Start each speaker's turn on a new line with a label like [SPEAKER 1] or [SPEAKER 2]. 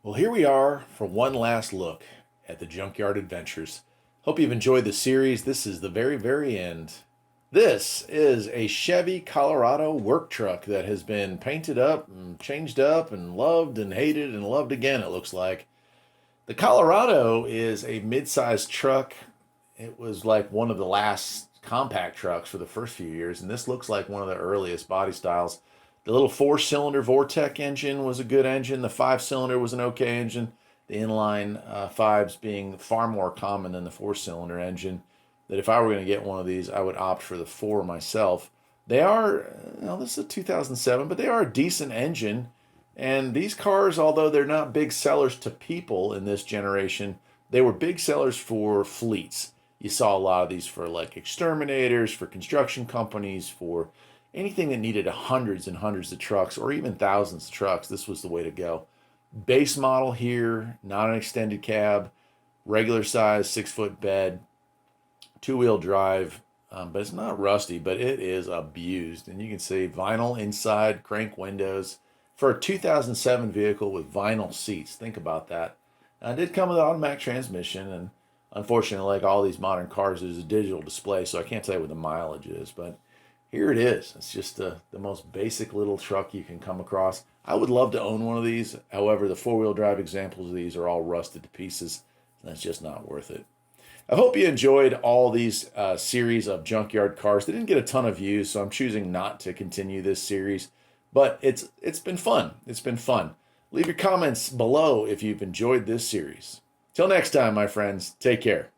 [SPEAKER 1] Well, here we are for one last look at the Junkyard Adventures. Hope you've enjoyed the series. This is the very, very end. This is a Chevy Colorado work truck that has been painted up and changed up and loved and hated and loved again, it looks like. The Colorado is a mid-sized truck. It was like one of the last compact trucks for the first few years, and this looks like one of the earliest body styles. The little four-cylinder Vortec engine was a good engine. The five-cylinder was an okay engine. The inline fives being far more common than the four-cylinder engine. That if I were going to get one of these, I would opt for the four myself. They are, this is a 2007, but they are a decent engine. And these cars, although they're not big sellers to people in this generation, they were big sellers for fleets. You saw a lot of these for like exterminators, for construction companies, for anything that needed hundreds and hundreds of trucks or even thousands of trucks. This was the way to go. Base model here, not an extended cab, regular size 6-foot bed, two-wheel drive, but it's not rusty, but it is abused. And you can see vinyl inside, crank windows for a 2007 vehicle with vinyl seats. Think about that. Now, it did come with an automatic transmission, and unfortunately, like all these modern cars, there's a digital display, so I can't tell you what the mileage is, but here it is. It's just the most basic little truck you can come across. I would love to own one of these. However, the four-wheel drive examples of these are all rusted to pieces, and that's just not worth it. I hope you enjoyed all these series of junkyard cars. They didn't get a ton of views, so I'm choosing not to continue this series. But it's been fun. It's been fun. Leave your comments below if you've enjoyed this series. Till next time, my friends, take care.